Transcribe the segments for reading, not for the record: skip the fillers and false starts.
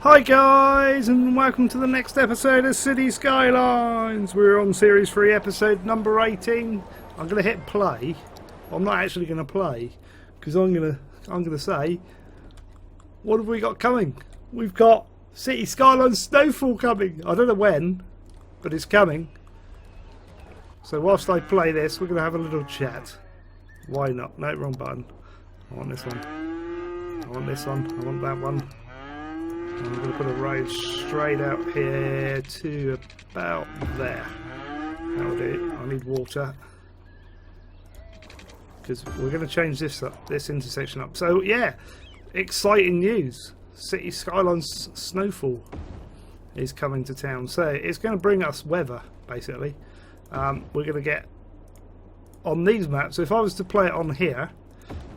Hi guys, and welcome to the next episode of City Skylines. We're on Series 3, episode number 18. I'm going to hit play. I'm not actually going to play, because I'm going to say, what have we got coming? We've got City Skylines Snowfall coming. I don't know when, but it's coming. So whilst I play this, we're going to have a little chat. Why not? No, wrong button. I want this one. I want this one. I want that one. I'm going to put a road straight out here to about there. That'll do. I need water, because we're going to change this intersection up. So yeah, exciting news. City Skylines Snowfall is coming to town. So it's going to bring us weather, basically. We're going to get on these maps. So if I was to play it on here,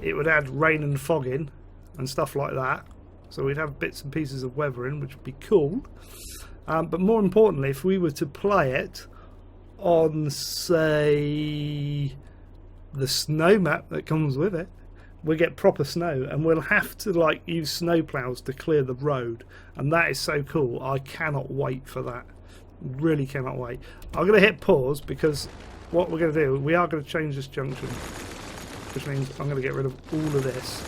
it would add rain and fog in and stuff like that. So we'd have bits and pieces of weather in, which would be cool. But more importantly, if we were to play it on, say, the snow map that comes with it, we get proper snow, and we'll have to like use snow plows to clear the road, and that is so cool. I cannot wait for that. Really cannot wait. I'm going to hit pause, because what we're going to do, we are going to change this junction, which means I'm going to get rid of all of this.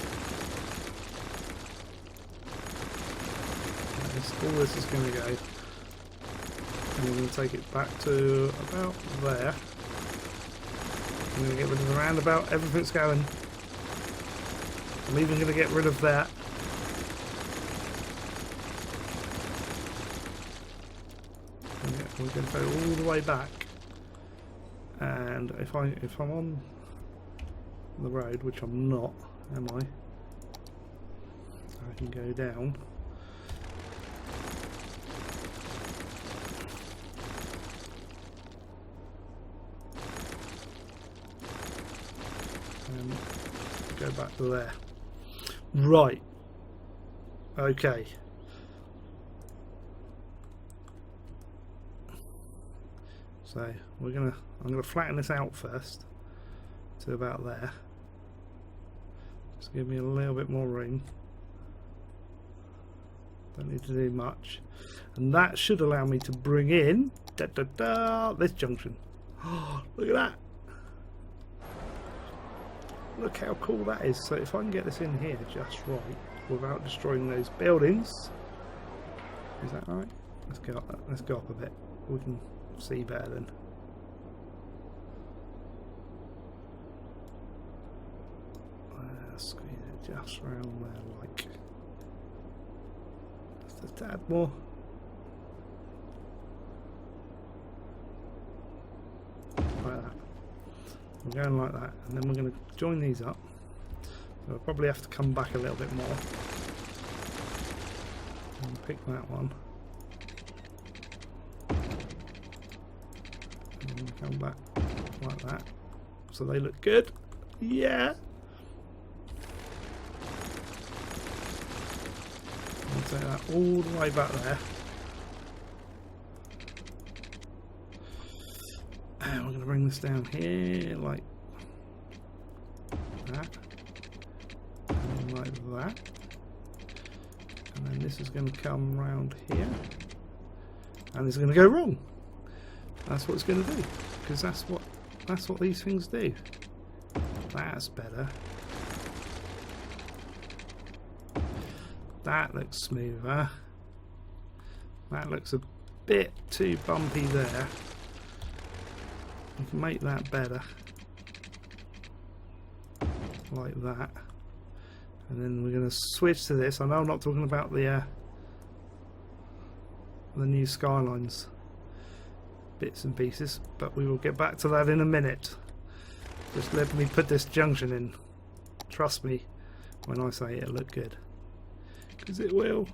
All this is going to go, and we're going to take it back to about there. I'm going to get rid of the roundabout. Everything's going. I'm even going to get rid of that. We're going to go all the way back, and if I'm on the road, which I'm not, am I? I can go down. And go back to there. Right. Okay. So I'm gonna flatten this out first to about there. Just give me a little bit more room. Don't need to do much, and that should allow me to bring in this junction. Oh, look at that! Look how cool that is. So if I can get this in here just right without destroying those buildings, is that right? Let's go up a bit. We can see better then. Squeeze it just around there, like just a tad more. Like that. We're going like that, and then we're going to join these up. So we'll probably have to come back a little bit more and pick that one, and then come back like that, so they look good. Yeah. I'll take that all the way back there, and we're going to bring this down here like that, and like that, and then this is going to come round here, and it's going to go wrong. That's what it's going to do, because that's what these things do. That's better. That looks smoother. That looks a bit too bumpy there. We can make that better, like that, and then we're going to switch to this. I know I'm not talking about the new Skylines bits and pieces, but we will get back to that in a minute. Just let me put this junction in. Trust me when I say it'll look good, because it will.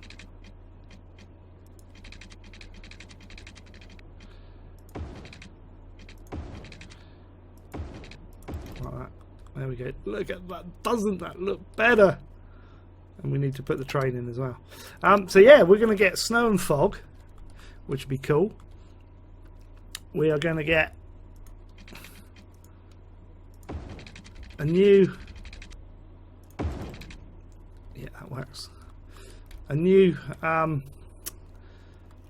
Like that. There we go. Look at that. Doesn't that look better? And we need to put the train in as well. So yeah, we're going to get snow and fog, which would be cool. We are going to get a new... Yeah, that works. a new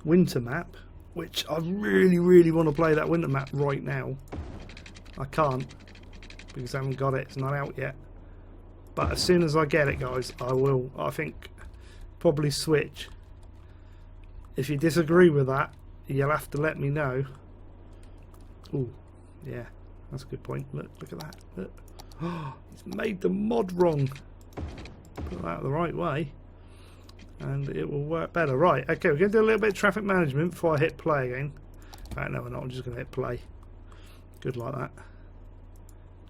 winter map, which I really want to play that winter map right now. I can't because I haven't got it. It's not out yet. But as soon as I get it, guys, I will. I think probably switch. If you disagree with that, you'll have to let me know. Oh, yeah, that's a good point. Look at that. Look. Oh, it's made the mod wrong. Put that the right way, and it will work better. Right, okay, we're going to do a little bit of traffic management before I hit play again. Right, no, we're not. I'm just going to hit play. Good like that.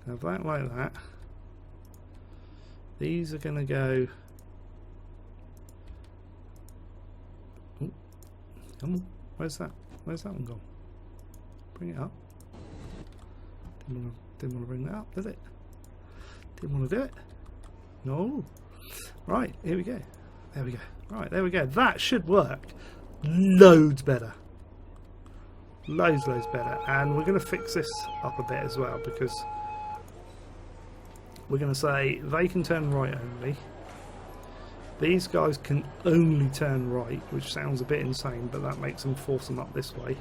Have that like that. These are going to go. Ooh, come on, where's that? Where's that one gone? Bring it up. Didn't want to bring that up, did it? Didn't want to do it. No. Right, here we go. There we go. Right, there we go. That should work. Loads better. Loads better. And we're going to fix this up a bit as well, because we're going to say they can turn right only. These guys can only turn right, which sounds a bit insane, but that makes them force them up this way.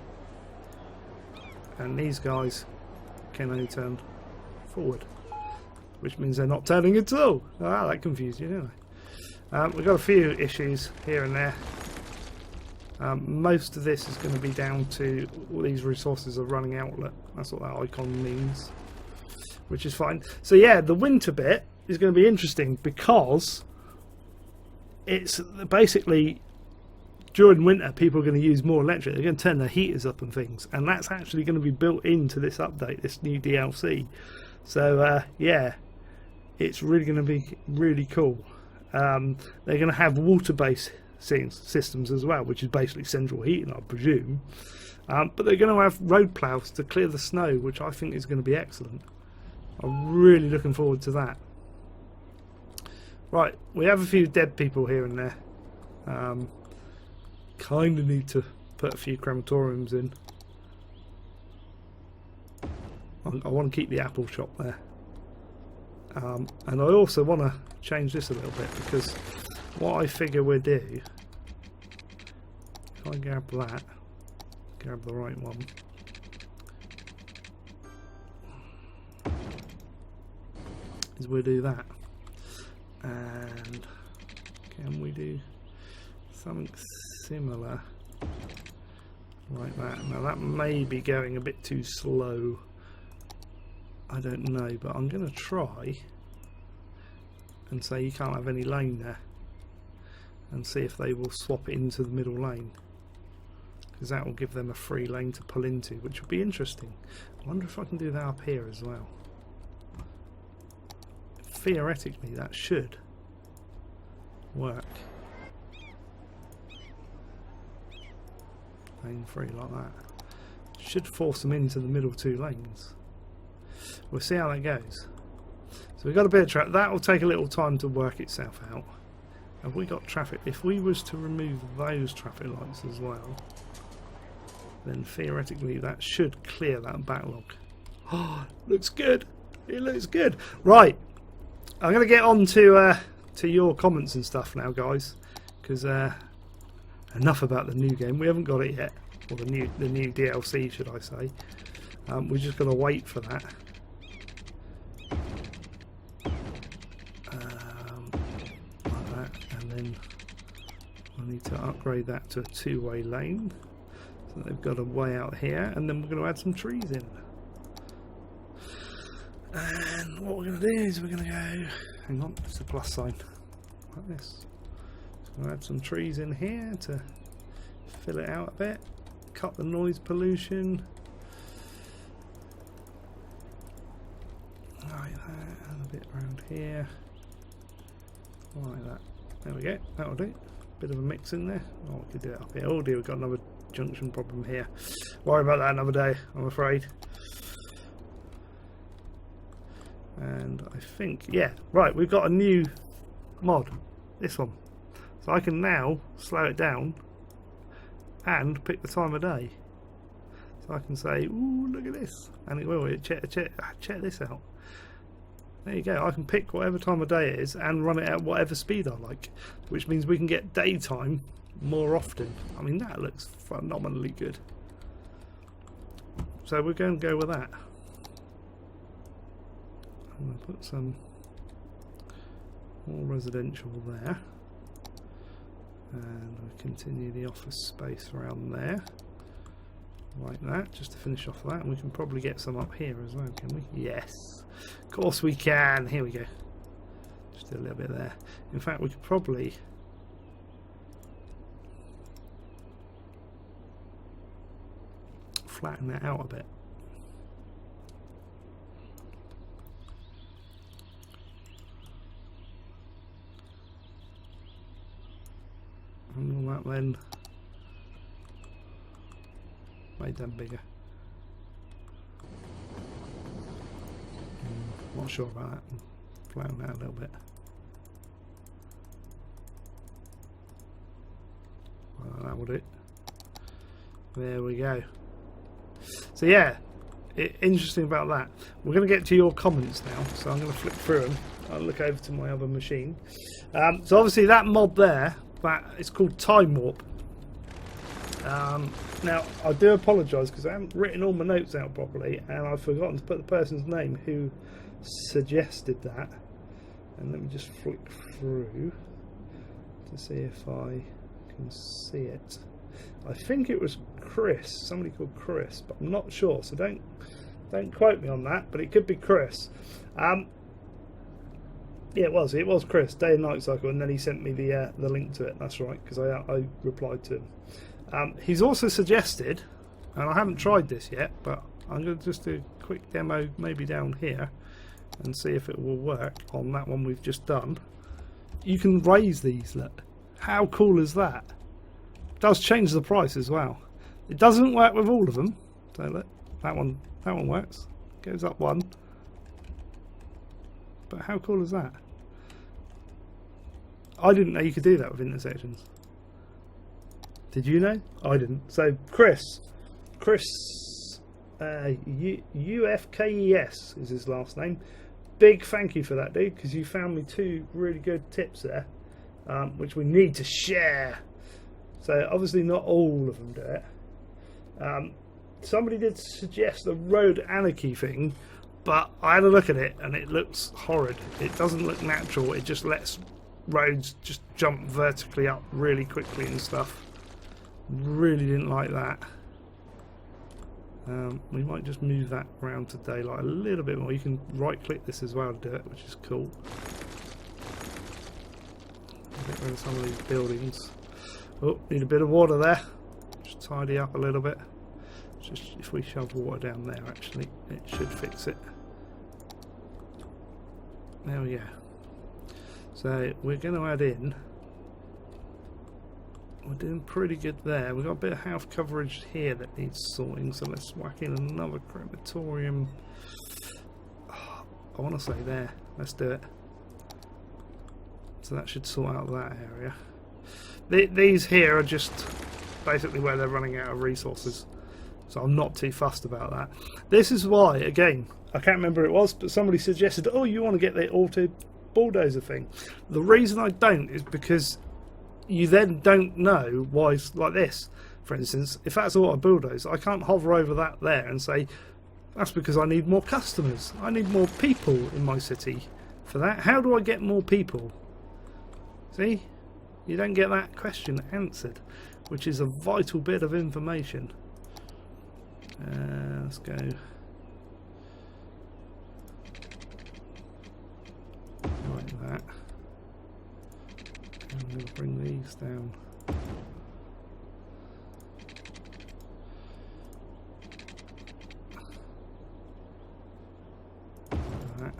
And these guys can only turn forward, which means they're not turning at all. Ah, that confused you, didn't I? We've got a few issues here and there. Most of this is going to be down to all these resources are running out. That's what that icon means, which is fine. So yeah, the winter bit is going to be interesting because it's basically during winter people are going to use more electric. They're going to turn their heaters up and things, and that's actually going to be built into this update, this new DLC. So yeah, it's really going to be really cool. They're going to have water-based systems as well, which is basically central heating, I presume. But they're going to have road plows to clear the snow, which I think is going to be excellent. I'm really looking forward to that. Right, we have a few dead people here and there. Kind of need to put a few crematoriums in. I want to keep the apple shop there. And I also want to change this a little bit, because what I figure we'll do, if I grab that, grab the right one, is we'll do that. And can we do something similar like that? Now that may be going a bit too slow, I don't know, but I'm going to try and say you can't have any lane there, and see if they will swap it into the middle lane, because that will give them a free lane to pull into, which will be interesting. I wonder if I can do that up here as well. Theoretically that should work. Lane free like that should force them into the middle two lanes. We'll see how that goes. So we've got a bit of traffic. That will take a little time to work itself out. Have we got traffic? If we was to remove those traffic lights as well, then theoretically that should clear that backlog. Oh, looks good. It looks good. Right, I'm going to get on to your comments and stuff now, guys, because enough about the new game. We haven't got it yet, or the new DLC, should I say? We're just going to wait for that. Like that, and then I need to upgrade that to a two-way lane. So they've got a way out here, and then we're going to add some trees in. And what we're going to do is we're going to go, hang on, it's a plus sign, like this. So we'll add some trees in here to fill it out a bit, cut the noise pollution, like that, and a bit around here, like that. There we go, that'll do. Bit of a mix in there. Oh, we could do it up here. Oh dear, we've got another junction problem here. Worry about that another day, I'm afraid. And I think, yeah, right, we've got a new mod, this one. So I can now slow it down and pick the time of day. So I can say, ooh, look at this. And it will, check this out. There you go. I can pick whatever time of day it is and run it at whatever speed I like, which means we can get daytime more often. I mean, that looks phenomenally good. So we're going to go with that. I'm going to put some more residential there, and we'll continue the office space around there like that, just to finish off that. And we can probably get some up here as well, can we? Yes, of course we can. Here we go. Just do a little bit there. In fact, we could probably flatten that out a bit. And all that then made them bigger. Not sure about that. Flatten that a little bit. Well, that will do. There we go. So yeah, interesting about that. We're going to get to your comments now, so I'm going to flip through them. I'll look over to my other machine. So obviously that mod there, that is called Time Warp. Now I do apologise because I haven't written all my notes out properly, and I've forgotten to put the person's name who suggested that. And let me just flick through to see if I can see it. I think it was Chris, somebody called Chris, but I'm not sure, so don't quote me on that, but it could be Chris. Yeah, it was Chris, Day and Night Cycle, and then he sent me the link to it. That's right, because I replied to him. He's also suggested, and I haven't tried this yet, but I'm going to just do a quick demo maybe down here and see if it will work on that one we've just done. You can raise these, look. How cool is that? It does change the price as well. It doesn't work with all of them. So look, that one works. Goes up one. But how cool is that? I didn't know you could do that with intersections. Did you know? I didn't. So Chris, UFKES is his last name. Big thank you for that, dude, because you found me 2 really good tips there, which we need to share. So obviously not all of them do it. Somebody did suggest the road anarchy thing, but I had a look at it and it looks horrid. It doesn't look natural. It just lets roads just jump vertically up really quickly and stuff. Really didn't like that. We might just move that around to daylight a little bit more. You can right click this as well to do it, which is cool. Get rid of some of these buildings. Oh, need a bit of water there. Just tidy up a little bit. Just if we shove water down there, actually, it should fix it. There we go. So we're going to add in. We're doing pretty good there. We've got a bit of house coverage here that needs sorting, so let's whack in another crematorium. Oh, I want to say there. Let's do it. So that should sort out that area. These here are just basically where they're running out of resources, so I'm not too fussed about that. This is why, again, I can't remember who it was, but somebody suggested, oh, you want to get the auto bulldozer thing. The reason I don't is because you then don't know why it's like this. For instance, if that's auto bulldoze, I can't hover over that there and say that's because I need more customers. I need more people in my city for that. How do I get more people? See? You don't get that question answered, which is a vital bit of information. Let's go like that. I'm going to bring these down. Like that.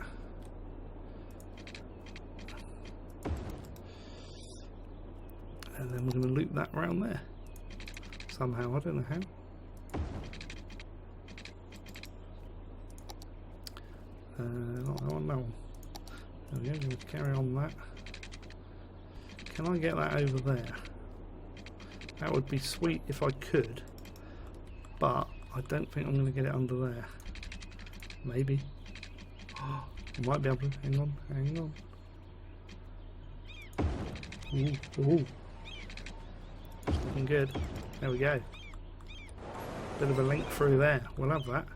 And then we're going to loop that round there. Somehow, I don't know how. Not that one, no one. There we go, going to carry on that. Can I get that over there? That would be sweet if I could, but I don't think I'm going to get it under there. Maybe. Oh, Might be able to. Hang on, hang on. Ooh, ooh. It's looking good. There we go. Bit of a link through there. We'll have that.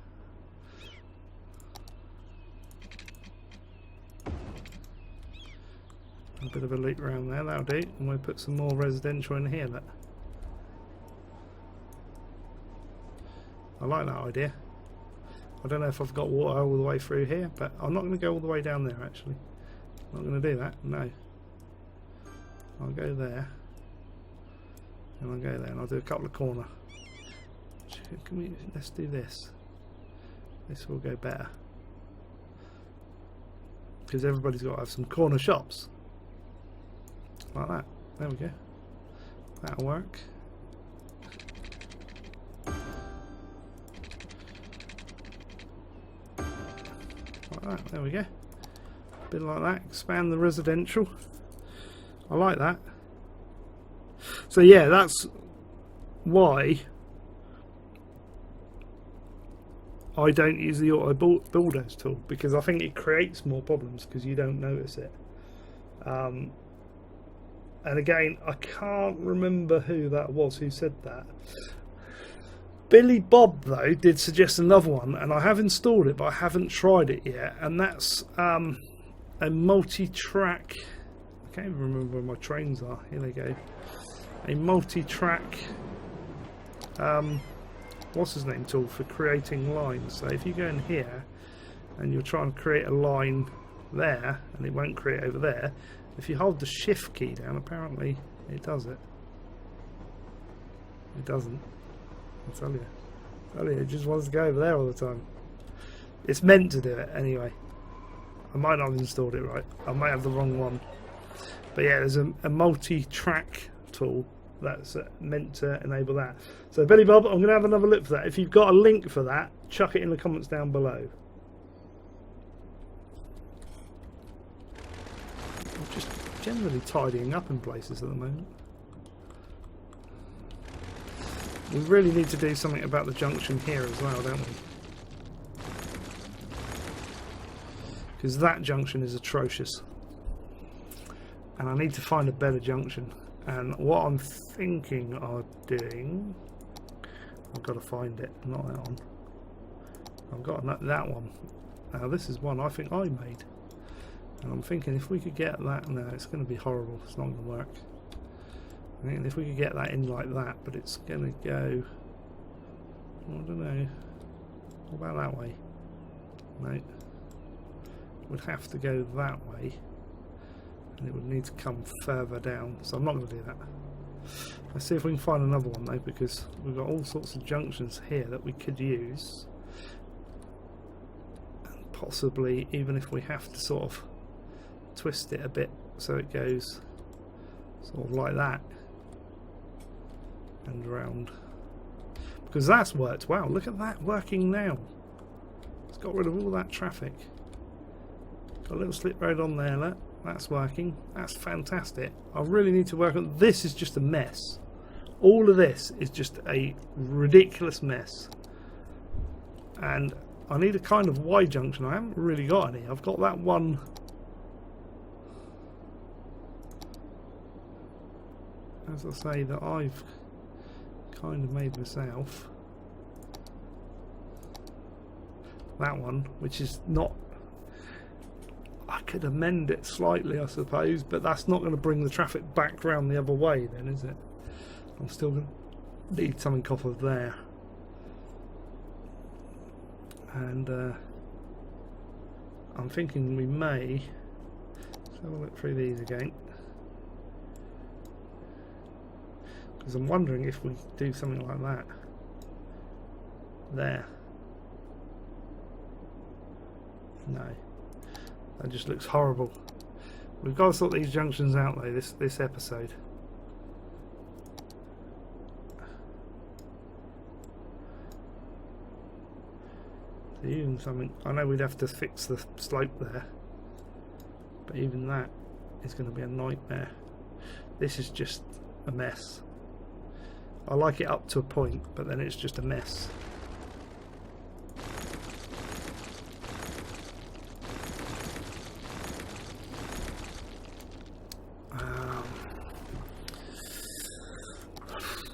A bit of a loop around there, that'll do. And we'll put some more residential in here. Look. I like that idea. I don't know if I've got water all the way through here, but I'm not going to go all the way down there actually. I'm not going to do that, no. I'll go there. And I'll go there and I'll do a couple of corner. Let's do this. This will go better. Because everybody's got to have some corner shops. Like that. There we go. That'll work. Like that. There we go. A bit like that. Expand the residential. I like that. So yeah, that's why I don't use the auto bulldoze tool, because I think it creates more problems because you don't notice it. And again, I can't remember who that was who said that. Billy Bob though did suggest another one, and I have installed it but I haven't tried it yet, and that's a multi-track, I can't even remember where my trains are, here they go, a multi-track what's his name tool for creating lines. So if you go in here and you're trying to create a line there and it won't create over there, if you hold the shift key down, apparently it does it. It doesn't. I'll tell you. It just wants to go over there all the time. It's meant to do it anyway. I might not have installed it right. I might have the wrong one. But yeah, there's a multi-track tool that's meant to enable that. So Billy Bob, I'm going to have another look for that. If you've got a link for that, chuck it in the comments down below. I'm just generally tidying up in places at the moment. We really need to do something about the junction here as well, don't we? Because that junction is atrocious. And I need to find a better junction. And what I'm thinking of doing, I've got to find it, not that one. I've got that one. Now this is one I think I made. And I'm thinking if we could get that, no, it's going to be horrible, it's not going to work. I think if we could get that in like that, but it's going to go, I don't know, what about that way? No. Would have to go that way. And it would need to come further down, so I'm not going to do that. Let's see if we can find another one though, because we've got all sorts of junctions here that we could use, and possibly even if we have to sort of twist it a bit so it goes sort of like that and around, because that's worked. Wow, look at that working now. It's got rid of all that traffic. Got a little slip road on there, look. That's working. That's fantastic. I really need to work on this. Is just a mess. All of this is just a ridiculous mess. And I need a kind of Y junction. I haven't really got any. I've got that one. As I say, that I've kind of made myself. That one, which is not. I could amend it slightly, I suppose, but that's not going to bring the traffic back round the other way then, is it? I'm still going to need something off of there. And I'm thinking we may, let's have a look through these again, because I'm wondering if we do something like that there. No, that just looks horrible. We've got to sort these junctions out though this episode. So even something, I know we'd have to fix the slope there, but even that is going to be a nightmare. This is just a mess. I like it up to a point, but then it's just a mess.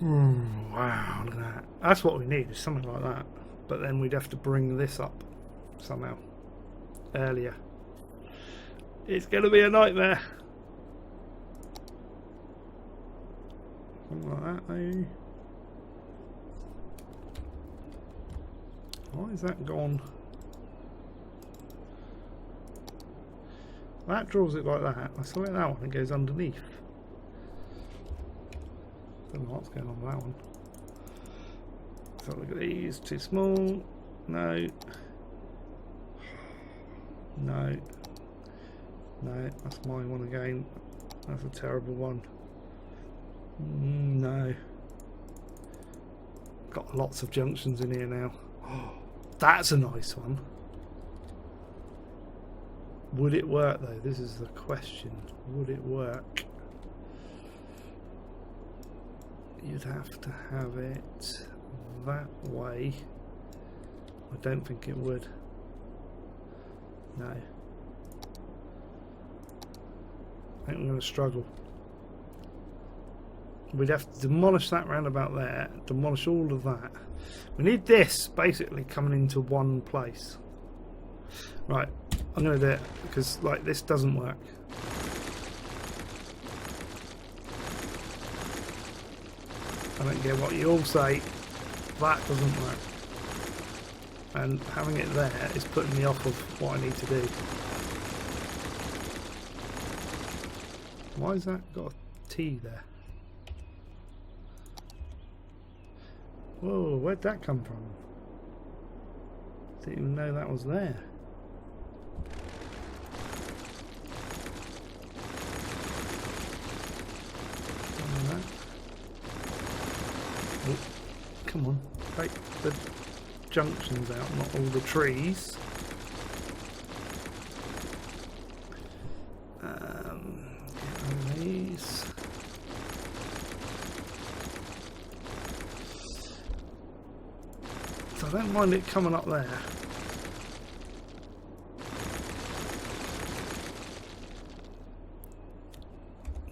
Wow, look at that. That's what we need, is something like that. But then we'd have to bring this up somehow earlier. It's going to be a nightmare. Something like that, maybe. Why is that gone? That draws it like that. I saw it that one, it goes underneath. Don't know what's going on with that one. So look at these, too small. No. No. No, that's my one again. That's a terrible one. No. Got lots of junctions in here now. Oh, that's a nice one. Would it work though? This is the question. Would it work? You'd have to have it that way. I don't think it would. No. I think I'm going to struggle. We'd have to demolish that roundabout there, demolish all of that. We need this basically coming into one place. Right, I'm going to do it because like this doesn't work. I don't care what you all say, that doesn't work. And having it there is putting me off of what I need to do. Why has that got a T there? Whoa, where'd that come from? Didn't even know that was there. Oh, come on, take the junctions out, not all the trees. Get these. So I don't mind it coming up there.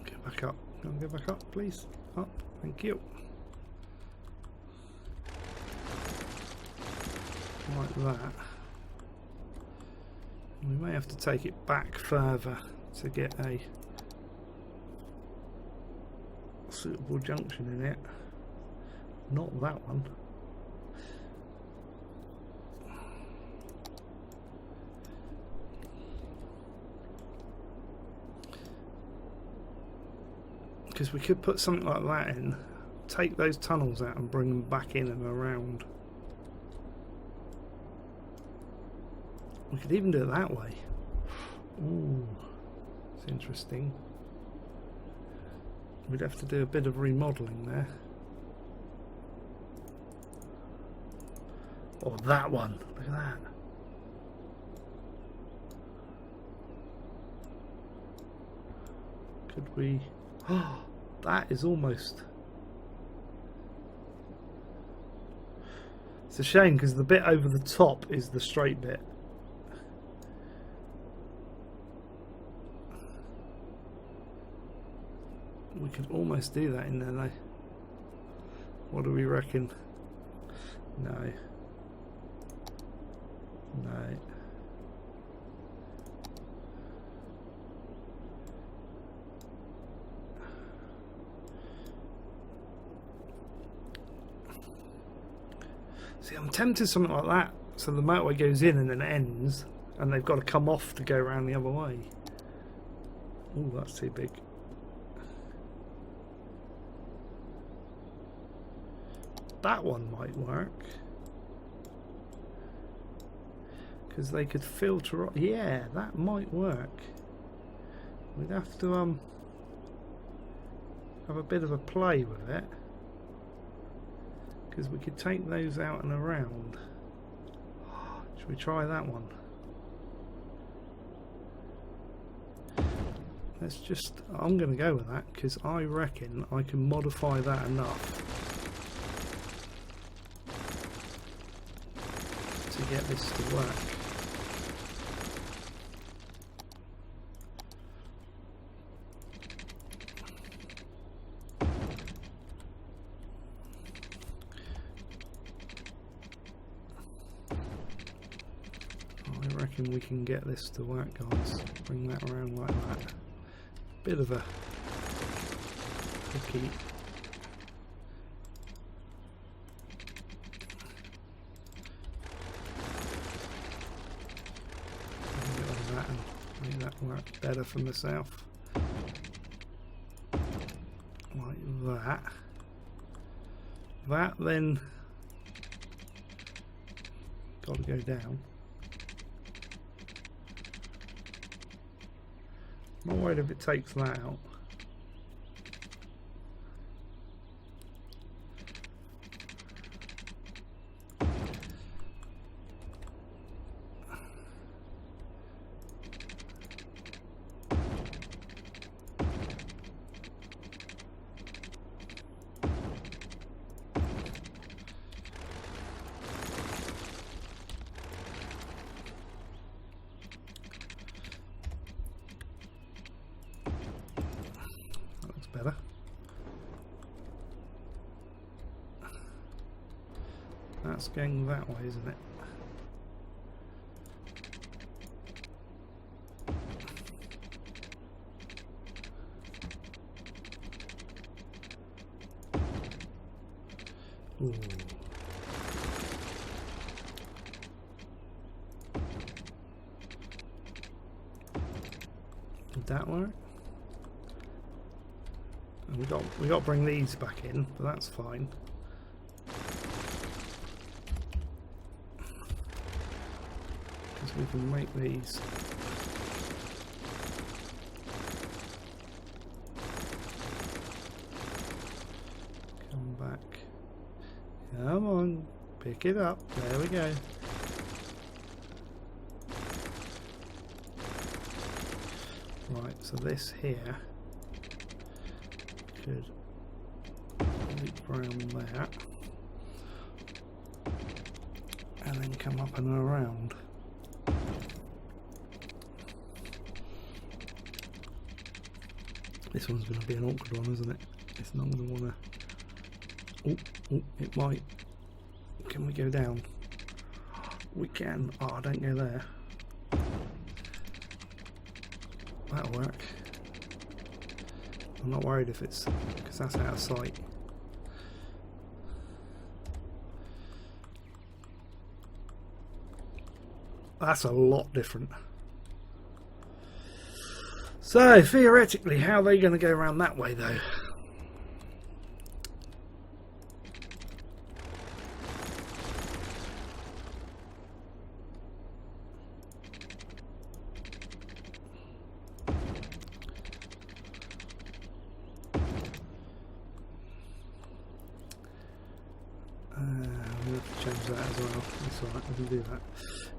Get back up. Go back up, please. Up. Thank you. Like that. We may have to take it back further to get a suitable junction in it. Not that one. Because we could put something like that in, take those tunnels out and bring them back in and around. We could even do it that way. Ooh, it's interesting. We'd have to do a bit of remodelling there. Or that one, look at that. Could we... Oh, that is almost... It's a shame because the bit over the top is the straight bit. We could almost do that in there though. What do we reckon? No. No. See, I'm tempted something like that. So the motorway goes in and then ends, and they've got to come off to go around the other way. Oh, that's too big. That one might work. Because they could filter... Yeah, that might work. We'd have to have a bit of a play with it. Because we could take those out and around. Should we try that one? Let's just... I'm going to go with that because I reckon I can modify that enough to get this to work. reckon we can get this to work, guys. Bring that around like that. Bit of a cookie. Get rid of that and make that work better from the south. Like that. That then got to go down. I'm not worried if it takes that out. Better. That's going that way, isn't it? Ooh. Did that work? We got to bring these back in, but that's fine. Because we can make these. Come back. Come on, pick it up. There we go. Right, so this here should loop around there and then come up and around. This one's going to be an awkward one, isn't it? It's not going to want to... Oh, it might. Can we go down? We can. Oh, don't go there. That'll work. I'm not worried if it's, because that's out of sight. That's a lot different. So theoretically, how are they going to go around that way though? We'll have to change that as well. That's alright, we can do that.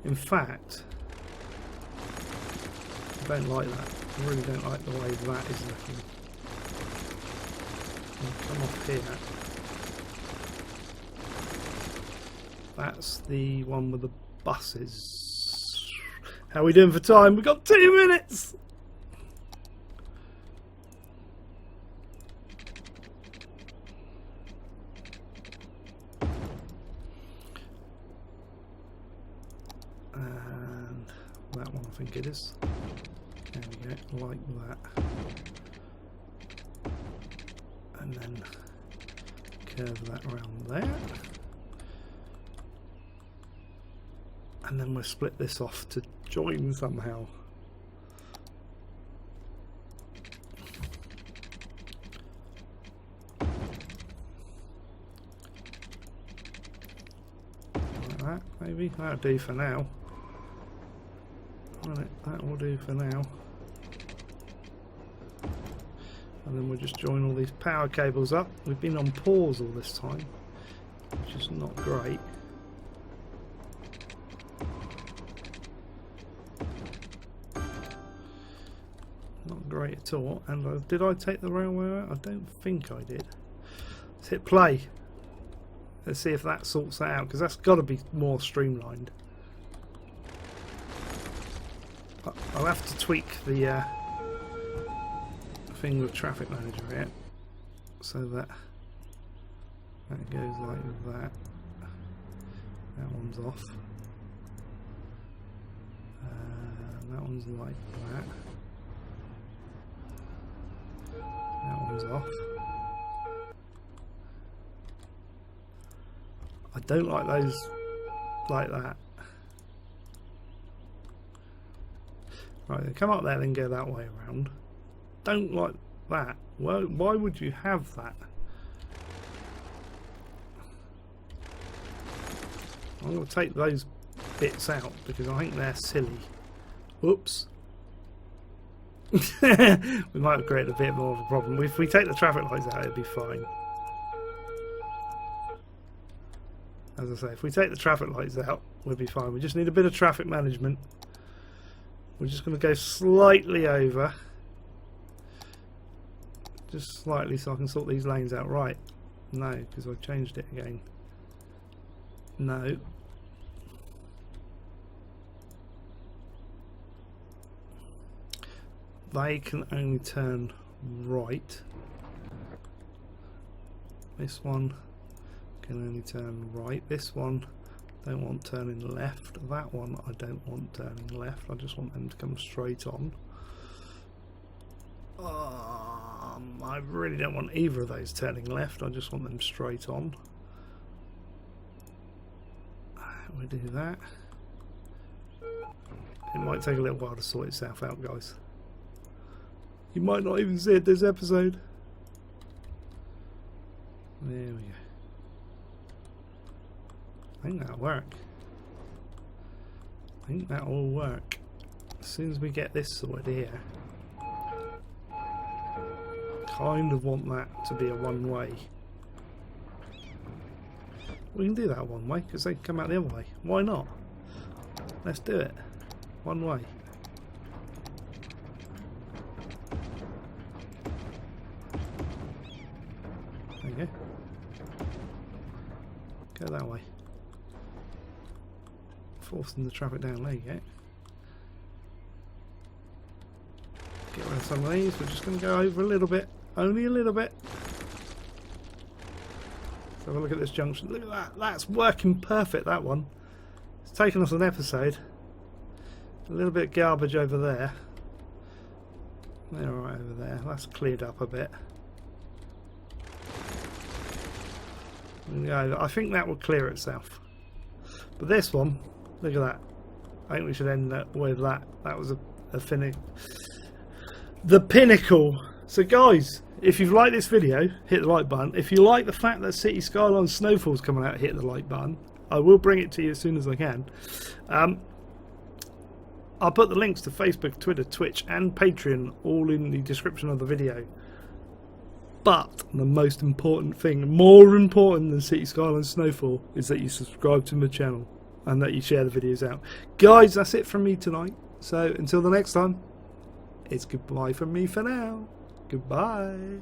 In fact, I don't like that. I really don't like the way that is looking. I'll come off here. That's the one with the buses. How are we doing for time? We've got 2 minutes! And that one I think it is. There we go, like that. And then curve that around there. And then we'll split this off to join somehow. Like that, maybe. That'll do for now. That will do for now. And then we'll just join all these power cables up. We've been on pause all this time, which is not great. Not great at all. And did I take the railway out? I don't think I did. Let's hit play. Let's see if that sorts that out, because that's got to be more streamlined. I'll have to tweak the thing with traffic manager here so that goes like that. That one's off. That one's like that. That one's off. I don't like those like that. Right, then come up there, then go that way around. Don't like that. Why would you have that? I'm going to take those bits out because I think they're silly. Whoops. We might have created a bit more of a problem. If we take the traffic lights out, it'll be fine. As I say, if we take the traffic lights out, we'll be fine. We just need a bit of traffic management. We're just going to go slightly over. Just slightly so I can sort these lanes out. Right. No, because I've changed it again. No. They can only turn right. This one can only turn right. This one don't want turning left. That one I don't want turning left. I just want them to come straight on. I really don't want either of those turning left. I just want them straight on. We'll do that. It might take a little while to sort itself out, guys. You might not even see it this episode. There we go. I think that'll work. I think that'll work. As soon as we get this sorted here. Kind of want that to be a one-way. We can do that one way because they can come out the other way. Why not? Let's do it. One way. There you go. Go that way. Forcing the traffic down. There you go. Get rid of some of these. We're just going to go over a little bit. Only a little bit. Let's have a look at this junction. Look at that. That's working perfect, that one. It's taken us an episode. A little bit of garbage over there. They're right over there. That's cleared up a bit. I think that will clear itself. But this one, look at that. I think we should end with that. That was a finish. The pinnacle. So guys, if you've liked this video, hit the like button. If you like the fact that City Skylines Snowfall's coming out, hit the like button. I will bring it to you as soon as I can. I'll put the links to Facebook, Twitter, Twitch and Patreon all in the description of the video. But the most important thing, more important than City Skylines Snowfall, is that you subscribe to my channel and that you share the videos out. Guys, that's it from me tonight. So until the next time, it's goodbye from me for now. Goodbye.